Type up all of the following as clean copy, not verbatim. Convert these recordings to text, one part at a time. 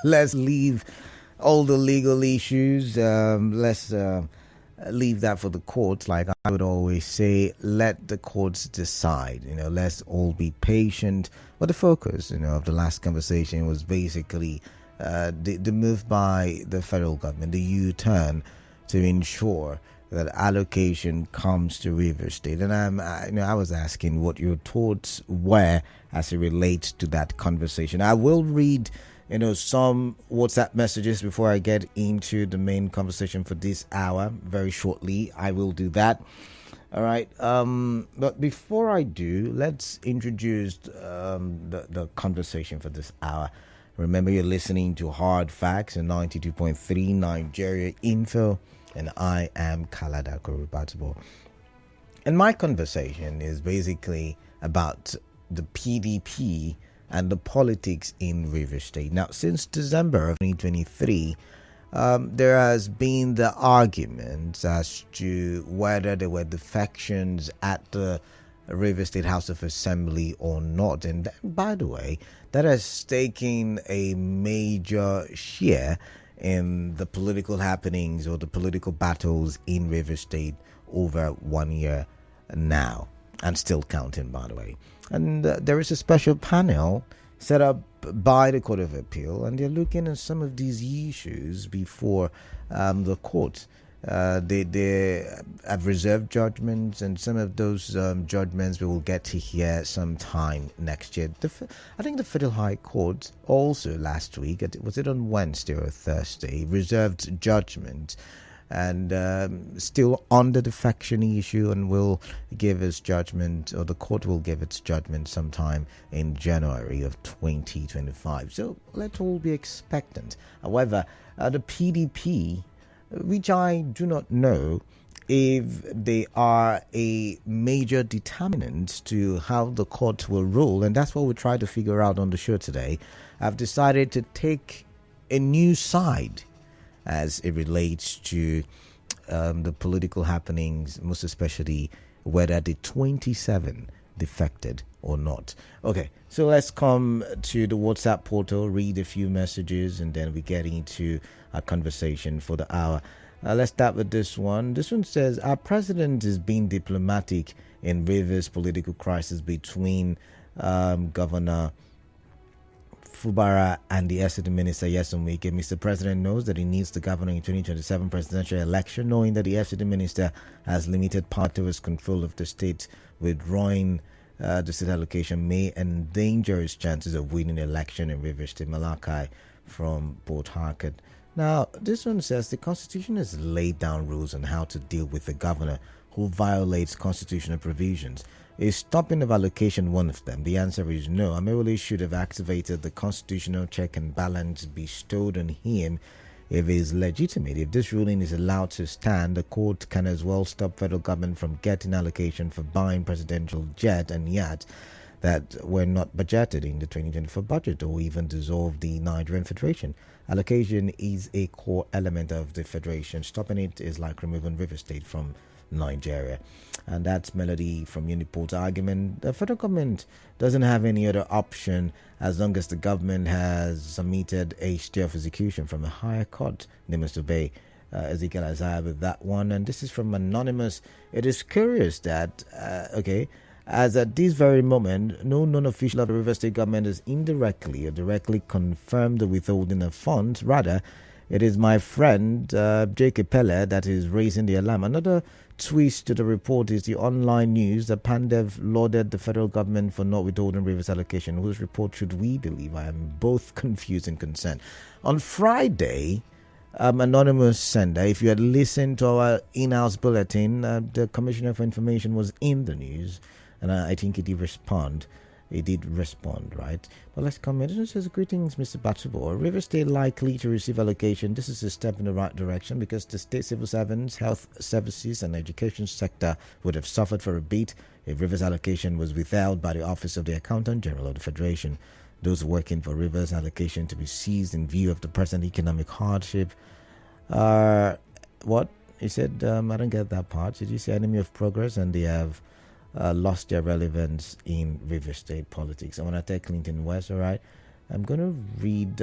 let's leave all the legal issues. Let's leave that for the courts. Like I would always say, let the courts decide. Let's all be patient. But the focus, of the last conversation was basically the move by the federal government, the U-turn to ensure that allocation comes to Rivers State. And I was asking what your thoughts were as it relates to that conversation. I will read some WhatsApp messages before I get into the main conversation for this hour. Very shortly, I will do that. All right. But before I do, let's introduce the conversation for this hour. Remember, you're listening to Hard Facts in 92.3 Nigeria Info, and I am Kalada Korubatibo. And my conversation is basically about the PDP and the politics in Rivers State. Now, since December of 2023, there has been the argument as to whether there were defections at the Rivers State House of Assembly or not. And by the way, that has taken a major share in the political happenings or the political battles in Rivers State over 1 year now, and still counting, by the way. And there is a special panel set up by the Court of Appeal, and they're looking at some of these issues before the court. They have reserved judgments, and some of those judgments we will get to hear sometime next year. I think the Federal High Court also last week, was it on Wednesday or Thursday, reserved judgment and still on the defection issue, and will give its judgment, or the court will give its judgment sometime in January of 2025. So let's all be expectant. However, the PDP, which I do not know if they are a major determinant to how the court will rule, and that's what we try to figure out on the show today, I've decided to take a new side as it relates to the political happenings, most especially whether the 27 defected or not. Okay, so let's come to the WhatsApp portal, read a few messages, and then we get into our conversation for the hour. Let's start with this one. This one says, our president is being diplomatic in Rivers' political crisis between Governor Fubara and the SCD Minister Yesomike. Mr. President knows that he needs the governor in 2027 presidential election, knowing that the SCD Minister has limited power to his control of the state. Withdrawing the state allocation may endanger his chances of winning the election in Rivers State. Malachi from Port Harcourt. Now, this one says the Constitution has laid down rules on how to deal with a governor who violates constitutional provisions. Is stopping of allocation one of them? The answer is no. Amewole should have activated the constitutional check and balance bestowed on him if it is legitimate. If this ruling is allowed to stand, the court can as well stop federal government from getting allocation for buying presidential jet and yacht that were not budgeted in the 2024 budget, or even dissolve the Nigerian Federation. Allocation is a core element of the Federation. Stopping it is like removing River State from Nigeria. And that's Melody from Uniport's argument. The federal government doesn't have any other option as long as the government has submitted a stay of execution from a higher court. They must obey. Ezekiel Isaiah with that one. And this is from Anonymous. It is curious that, as at this very moment, no non-official of the River State government has indirectly or directly confirmed the withholding of funds. Rather, it is my friend Jacob Pelle that is raising the alarm. Another twist to the report is the online news that Pandev lauded the federal government for not withholding Rivers allocation. Whose report should we believe? I am both confused and concerned. On Friday, anonymous sender, if you had listened to our in-house bulletin, the Commissioner for Information was in the news, and I think he did respond. He did respond, right? But let's comment. It says, greetings, Mr. Batubo. River State likely to receive allocation. This is a step in the right direction because the state civil servants, health services, and education sector would have suffered for a bit if Rivers allocation was withheld by the Office of the Accountant General of the Federation. Those working for Rivers allocation to be seized in view of the present economic hardship are what? He said, I don't get that part. Did you say enemy of progress and they have lost their relevance in River State politics? I want to take Clinton West, all right? I'm going to read.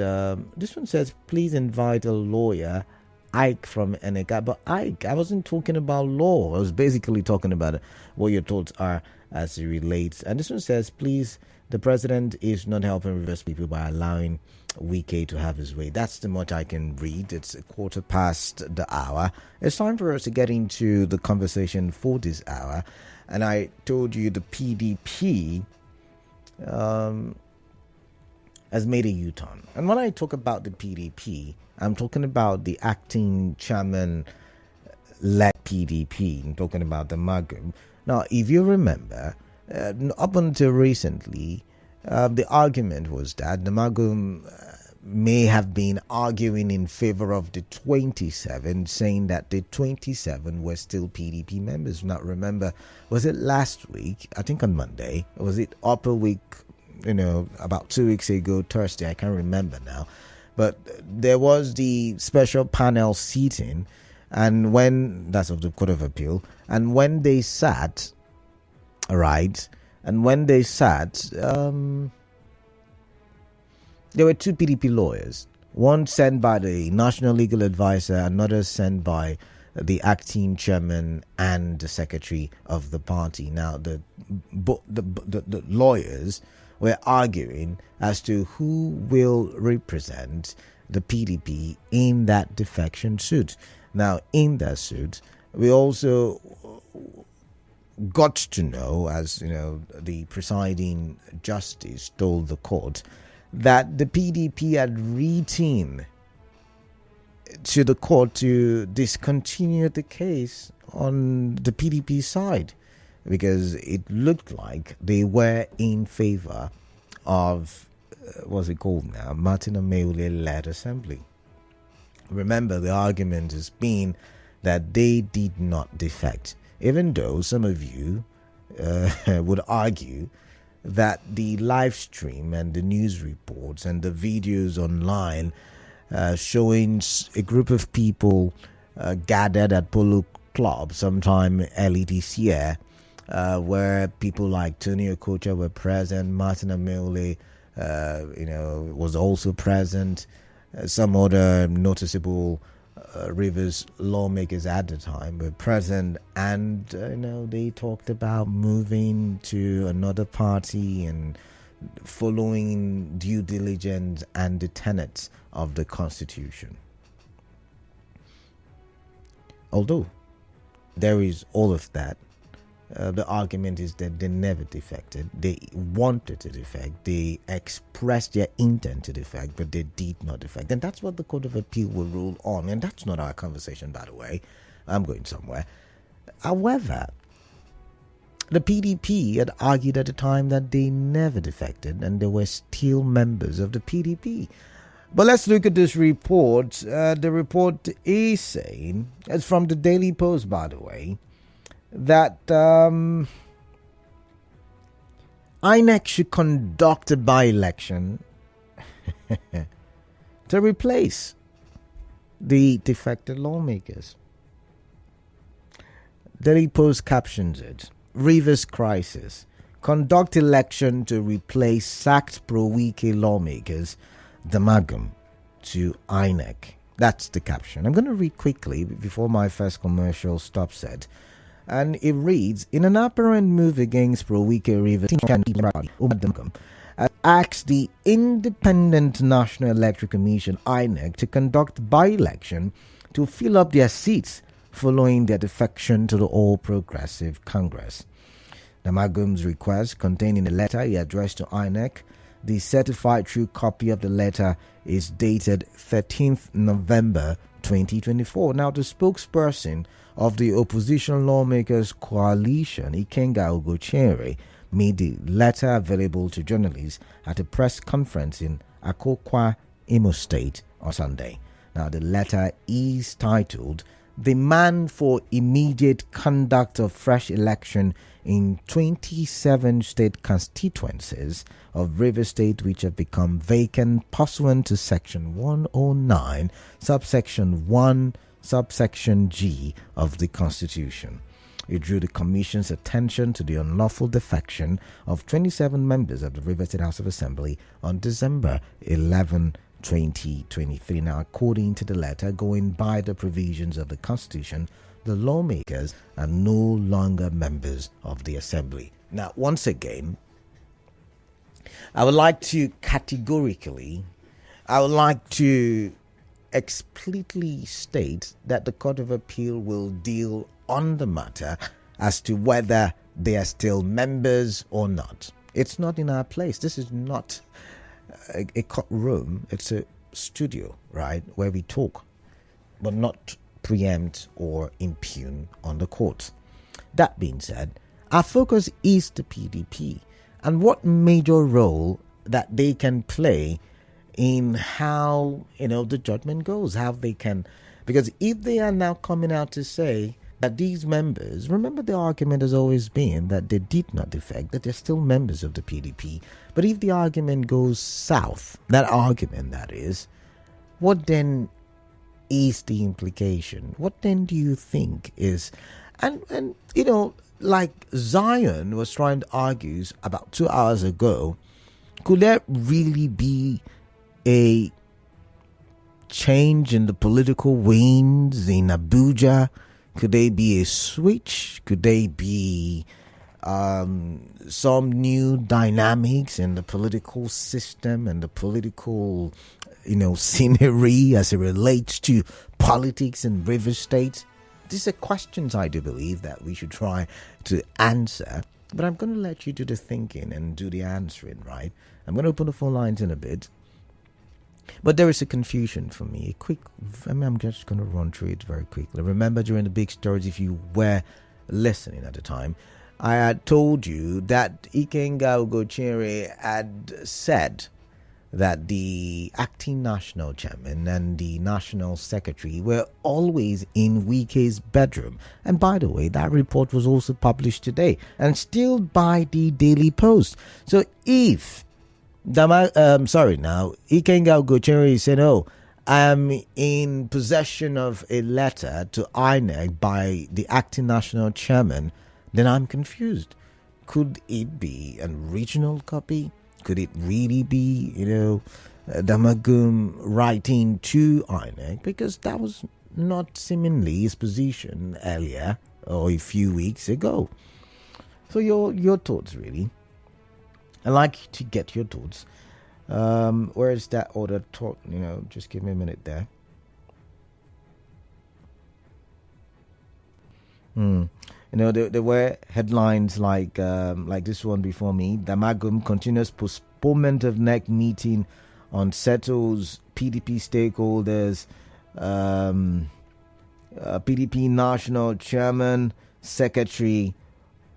This one says, please invite a lawyer, Ike from INEC. But Ike, I wasn't talking about law. I was basically talking about what your thoughts are as it relates. And this one says, please, the president is not helping reverse people by allowing Wike to have his way. That's the much I can read. It's 1:15 the hour. It's time for us to get into the conversation for this hour. And I told you the PDP has made a U-turn. And when I talk about the PDP, I'm talking about the acting chairman-led PDP. I'm talking about the Magum. Now, if you remember, up until recently, the argument was that the Magum may have been arguing in favor of the 27, saying that the 27 were still PDP members. Now, remember, was it last week? I think on Monday. Was it upper week? About 2 weeks ago, Thursday, I can't remember now. But there was the special panel seating, and that's of the Court of Appeal, and when they sat, there were two PDP lawyers, one sent by the National Legal Advisor, another sent by the acting chairman and the secretary of the party. Now, the lawyers were arguing as to who will represent the PDP in that defection suit. Now, in that suit, we also got to know, as the presiding justice told the court, that the PDP had written to the court to discontinue the case on the PDP side, because it looked like they were in favor of, what's it called now, Martin Ameule-led assembly. Remember, the argument has been that they did not defect, even though some of you would argue that the live stream and the news reports and the videos online showing a group of people gathered at Polo Club sometime early this year, where people like Tony Okocha were present, Martin Ameule, was also present, some other noticeable Rivers lawmakers at the time were present, and they talked about moving to another party and following due diligence and the tenets of the Constitution. Although there is all of that, the argument is that they never defected. They wanted to defect. They expressed their intent to defect, but they did not defect. And that's what the Court of Appeal will rule on. And that's not our conversation, by the way. I'm going somewhere. However, the PDP had argued at the time that they never defected and they were still members of the PDP. But let's look at this report. The report is saying, it's from the Daily Post, by the way, that INEC should conduct a by-election to replace the defected lawmakers. Daily Post captions it, Rivers crisis. Conduct election to replace sacked pro-Wike lawmakers, Damagum to INEC. That's the caption. I'm going to read quickly before my first commercial stops it. And it reads, in an apparent move against pro-Wike Rivers, asks the Independent National Electoral Commission, INEC, to conduct by-election to fill up their seats following their defection to the All Progressive Congress. Damagum's request, contained in a letter he addressed to INEC, the certified true copy of the letter is dated 13th November 2024. Now, the spokesperson of the Opposition Lawmakers Coalition, Ikenga Ogochere, made the letter available to journalists at a press conference in Akokwa, Imo State on Sunday. Now, the letter is titled, Demand for Immediate Conduct of Fresh Election in 27 state constituencies of Rivers State which have become vacant pursuant to Section 109, subsection 1, subsection G of the Constitution. It drew the Commission's attention to the unlawful defection of 27 members of the Rivers State House of Assembly on December 11, 2023. Now, according to the letter, going by the provisions of the Constitution, the lawmakers are no longer members of the Assembly. Now, once again, I would like to explicitly state that the Court of Appeal will deal on the matter as to whether they are still members or not. It's not in our place. This is not a courtroom. It's a studio, right, where we talk, but not preempt or impugn on the court. That being said, our focus is the PDP and what major role that they can play in how, the judgment goes, how they can, because if they are now coming out to say that these members, remember the argument has always been that they did not defect, that they're still members of the PDP. But if the argument goes south, that argument that is, what then is the implication? What then do you think is, and like Zion was trying to argue about 2 hours ago, could there really be a change in the political winds in Abuja? Could there be a switch? Could there be some new dynamics in the political system and the political, scenery as it relates to politics in River State? These are questions I do believe that we should try to answer. But I'm going to let you do the thinking and do the answering, right? I'm going to open the phone lines in a bit. But there is a confusion for me. I'm just going to run through it very quickly. Remember, during the big stories, if you were listening at the time, I had told you that Ikenga Ugochiri had said that the acting national chairman and the national secretary were always in Wike's bedroom. And by the way, that report was also published today and still by the Daily Post. So if Ikenga Ugochiri said, I'm in possession of a letter to INEC by the acting national chairman, then I'm confused. Could it be an original copy? Could it really be, Damagum writing to INEC? Because that was not seemingly his position earlier or a few weeks ago. So your thoughts, really. I'd like to get your thoughts. Where is that other thought? Just give me a minute there. There were headlines like this one before me. Damagum continuous postponement of NEC meeting on settles PDP stakeholders. PDP national chairman, secretary,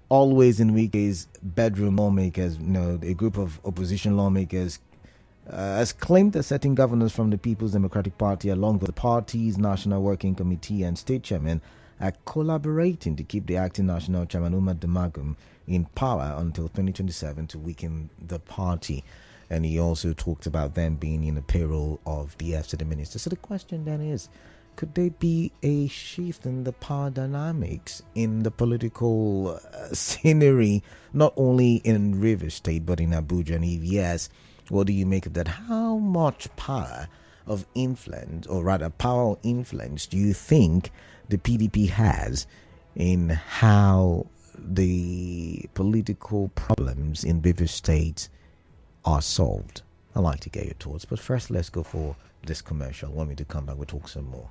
always in Wike's bedroom. Lawmakers, a group of opposition lawmakers has claimed that certain governors from the People's Democratic Party, along with the party's National Working Committee and state chairman, are collaborating to keep the acting national chairman Umar Damagum in power until 2027 to weaken the party. And he also talked about them being in the payroll of the FCD minister. So the question then is, could there be a shift in the power dynamics in the political scenery, not only in River State, but in Abuja? And if yes, what do you make of that? How much power of influence, or rather power or influence, do you think the PDP has in how the political problems in River State are solved? I'd like to get your thoughts. But first, let's go for this commercial. Want me to come back? We'll talk some more.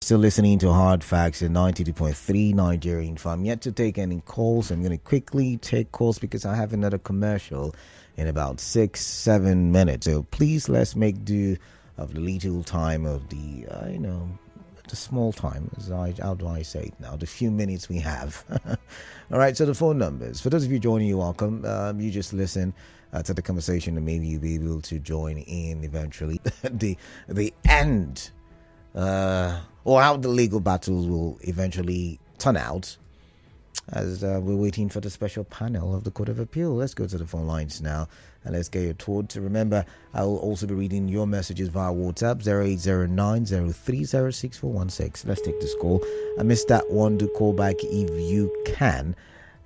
Still listening to Hard Facts in 92.3 Nigerian Farm. I'm yet to take any calls. I'm going to quickly take calls because I have another commercial in about 6-7 minutes. So please, let's make do of the little time of the, the small time. How do I say it now? The few minutes we have. All right, so the phone numbers. For those of you joining, you're welcome. You just listen to the conversation and maybe you'll be able to join in eventually. the end. Or how the legal battles will eventually turn out as we're waiting for the special panel of the Court of Appeal. Let's go to the phone lines now and let's get your thoughts. Remember, I will also be reading your messages via WhatsApp 0809-030-6416. Let's take this call. I missed that one. To call back if you can.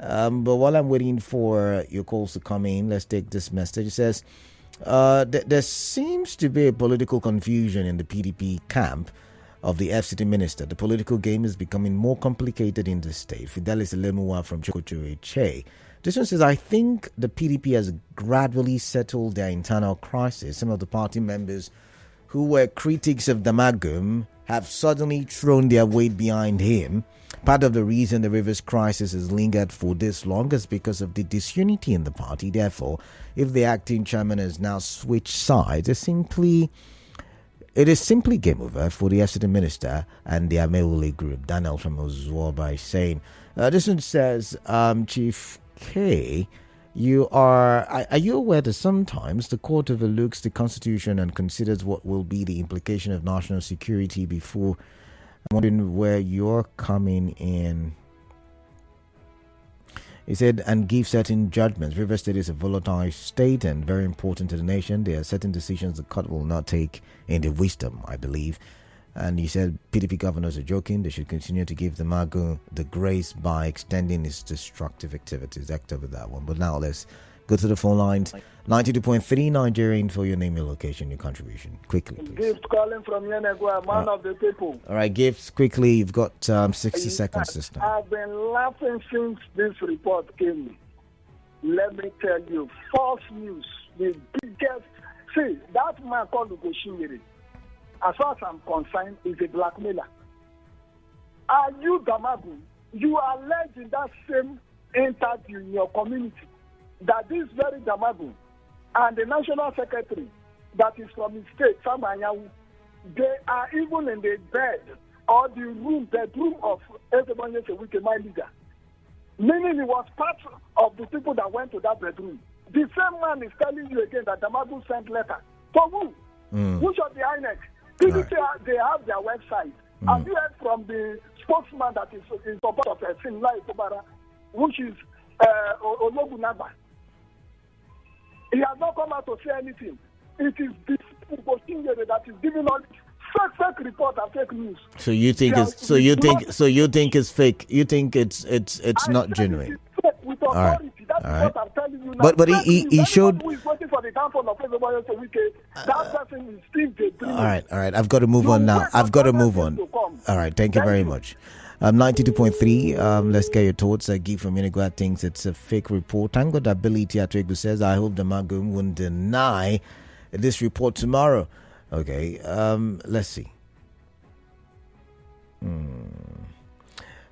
But while I'm waiting for your calls to come in, let's take this message. It says, there seems to be a political confusion in the PDP camp of the FCT minister. The political game is becoming more complicated in the state. Fidelis Elemuwa from Chokocho. This one says, I think the PDP has gradually settled their internal crisis. Some of the party members who were critics of Damagum have suddenly thrown their weight behind him. Part of the reason the Rivers crisis has lingered for this long is because of the disunity in the party. Therefore, if the acting chairman has now switched sides, it is simply game over for the FCT minister and the Ameule group. Daniel from Ozuoba is saying, this one says, Chief K, are you aware that sometimes the court overlooks the constitution and considers what will be the implication of national security before? I'm wondering where you're coming in. He said, and give certain judgments. River State is a volatile state and very important to the nation. There are certain decisions the court will not take in their wisdom, I believe. And he said, PDP governors are joking. They should continue to give the Magu the grace by extending its destructive activities. Act over that one. But now let's go to the phone lines. 92.3 Nigerian for your name, your location, your contribution. Quickly, please. Gift calling from Yenegua, man of the people. All right, Gifts, quickly. You've got 60 seconds this time. I've been laughing since this report came. Let me tell you, false news, the biggest. See, that man called Ugoshimiri, as far as I'm concerned, is a blackmailer. Are you Damagu? You are alleged in that same interview in your community that this very Damagu and the national secretary that is from his state, Sam Anyanwu, they are even in the bed or the bedroom of Ezebonye Sewike, my leader. Meaning he was part of the people that went to that bedroom. The same man is telling you again that Damagu sent letter. For who? Who should the INEC? PDP, right. They have their website. Have you heard from the spokesman that is in support of Sinlai Kobara, which is Ologunagba? He has not come out to say anything. It is this Ugoshimiri that is giving us fake report and fake news. So you think it's fake? You think it's not genuine? With authority. That's what I'm telling you now. But he showed. Who is waiting for the downfall of Ezebonye Sewike? That person is still the dream. All right. I've got to move on now. I've got to move on. All right. Thank you very much. 92.3. Let's get your thoughts. Guy from Yenegua thinks it's a fake report. Tango Ability Atwegu says, I hope the Magum won't deny this report tomorrow. Okay. Let's see.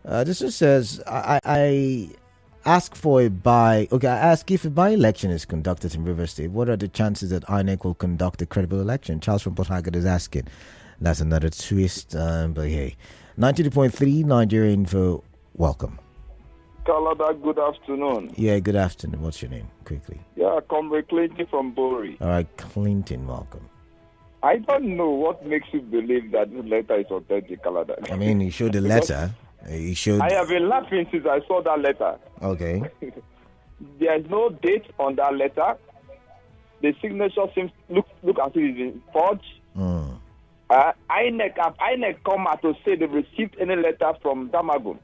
This one says, I ask for a I ask if a by-election is conducted in River State, what are the chances that INEC will conduct a credible election? Charles from Port Harcourt is asking. That's another twist, but hey. 92.3 Nigeria Info, welcome. Kalada, good afternoon. Yeah, good afternoon. What's your name, quickly? Yeah, Comrade Clinton from Bori. All right, Clinton, welcome. I don't know what makes you believe that this letter is authentic, Kalada. I mean, he showed the letter. He showed. I have been laughing since I saw that letter. Okay. There is no date on that letter. The signature seems look as if it's been forged. INEC come out to say they've received any letter from Damagun.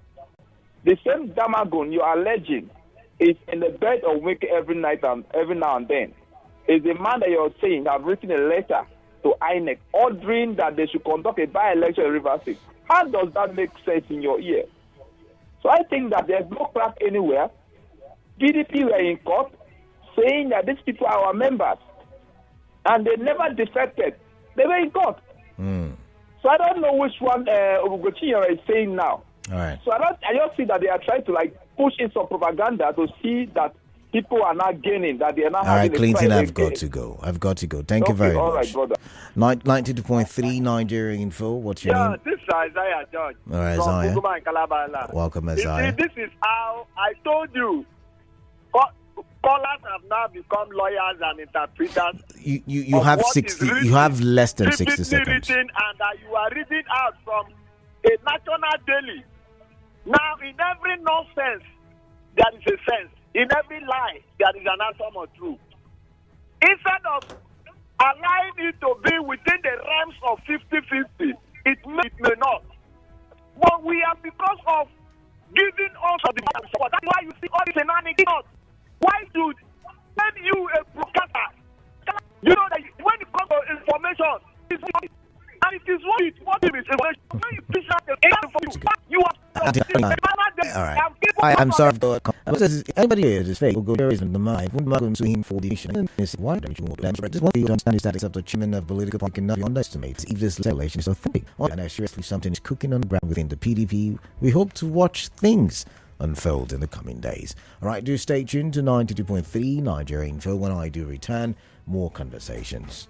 The same Damagun you are alleging is in the bed of Wike every now and then. Is the man that you're saying have written a letter to INEC ordering that they should conduct a by-election in Rivers State. How does that make sense in your ear? So I think that there's no crack anywhere. PDP were in court saying that these people are our members and they never defected. They were in court. So I don't know which one Oguchinyere is saying now. All right. So I just see that they are trying to like push in some propaganda to see that people are not gaining, that they are not All right, having Clinton, a I've got to go. Thank you very all much. Right, brother. 92.3 Nigeria Info. What's your name? This is Isaiah George. All right, from Isaiah. Buguma and Calabar. Welcome, You Isaiah. see, this is how I told you. Callers have now become lawyers and interpreters. You have 60. You have less than 60 seconds. Written, and you are reading out from a national daily. Now, in every nonsense, there is a sense. In every lie, there is an atom or truth. Instead of allowing it to be within the realms of 50-50, it may not. But we are, because of giving us the support. That's why you see all this shenanigans. Why do when you a broadcaster, you know that when it comes to information, and it is what is information. When you push out the information, you are. All right. I'm sorry. Anybody here is fake. Go there is in the mind. When going to him for the mission, why don't you want to just want to understand is that except the chairman of political party cannot be underestimated. If this election is authentic, and seriously something is cooking on the ground within the PDP, we hope to watch things unfold in the coming days. All right, do stay tuned to 92.3 Nigeria Info. When I do return, more conversations.